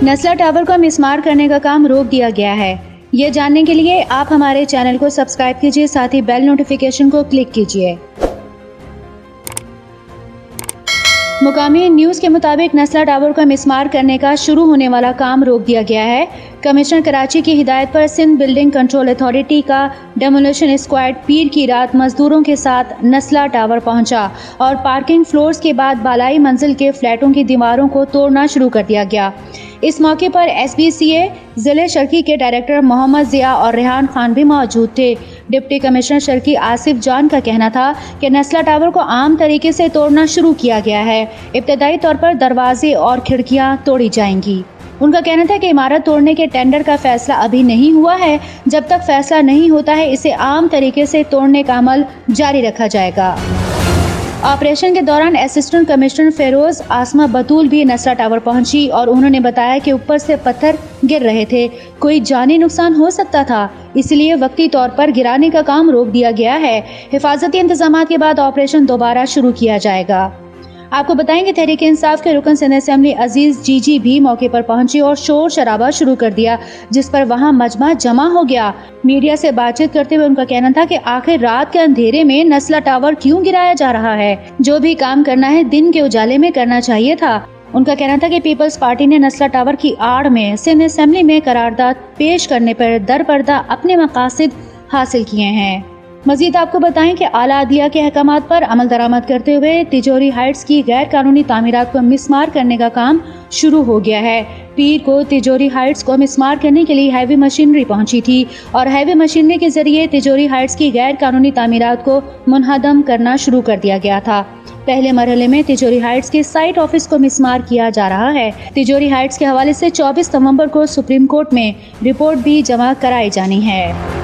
नस्ला tower को मिसमार करने का काम रोक दिया गया है। ये जानने के लिए आप हमारे चैनल को सब्सक्राइब कीजिए, साथ ही बेल नोटिफिकेशन को क्लिक कीजिए। मुकामी न्यूज़ के मुताबिक नस्ला टावर का मिसमार करने का शुरू होने वाला काम रोक दिया गया है। कमिश्नर कराची की हिदायत पर सिंध बिल्डिंग कंट्रोल अथॉरिटी का डेमोलिशन स्क्वाड पीर की रात मजदूरों के साथ नस्ला टावर पहुंचा और पार्किंग फ्लोर्स के बाद बालाई मंजिल के फ्लैटों की दीवारों को तोड़ना शुरू कर दिया गया। इस मौके पर SBCA जिले शर्की के डायरेक्टर मोहम्मद जिया और रेहान खान भी मौजूद थे। डिप्टी कमिश्नर शर्की आसिफ जान का कहना था कि नस्ला टावर को आम तरीके से तोड़ना शुरू किया गया है। इब्तदाई तौर पर दरवाजे और खिड़कियां तोड़ी जाएंगी। उनका कहना था कि इमारत तोड़ने के टेंडर का फैसला अभी नहीं हुआ है। जब तक फैसला नहीं होता है, इसे आम तरीके से तोड़ने का अमल जारी रखा जाएगा। ऑपरेशन के दौरान असिस्टेंट कमिश्नर फेरोज आसमा बतूल भी नस्ला टावर पहुंची और उन्होंने बताया कि ऊपर से पत्थर गिर रहे थे, कोई जानी नुकसान हो सकता था, इसलिए वक्ती तौर पर गिराने का काम रोक दिया गया है। हिफाजती इंतजामात के बाद ऑपरेशन दोबारा शुरू किया जाएगा। आपको बताएं कि तहरीक इंसाफ के रुकन सिंध असेंबली अजीज जीजी भी मौके पर पहुंची और शोर शराबा शुरू कर दिया, जिस पर वहां मजमा जमा हो गया। मीडिया से बातचीत करते हुए उनका कहना था कि आखिर रात के अंधेरे में नस्ला टावर क्यों गिराया जा रहा है? जो भी काम करना है दिन के उजाले में करना चाहिए था। उनका कहना था कि पीपल्स पार्टी ने नस्ला टावर की आड़ में सिंध असेंबली में करारदाद पेश करने पर दरपर्दा अपने मकासद हासिल किए हैं। मजीद आपको बताएं कि आला अदलिया के अहकामात पर अमल दरामद करते हुए तिजोरी हाइट्स की गैर कानूनी तामीरात को मिसमार करने का काम शुरू हो गया है। पीर को तिजोरी हाइट्स को मिसमार करने के लिए हैवी मशीनरी पहुंची थी और हैवी मशीनरी के जरिए तिजोरी हाइट्स की गैर कानूनी तामीरात को मुनहदम करना शुरू कर दिया गया था। पहले मरहले में तिजोरी हाइट्स के साइट ऑफिस को मिसमार किया जा रहा है। तिजोरी हाइट्स के हवाले से 24 नवंबर को सुप्रीम कोर्ट में रिपोर्ट भी जमा कराई जानी है।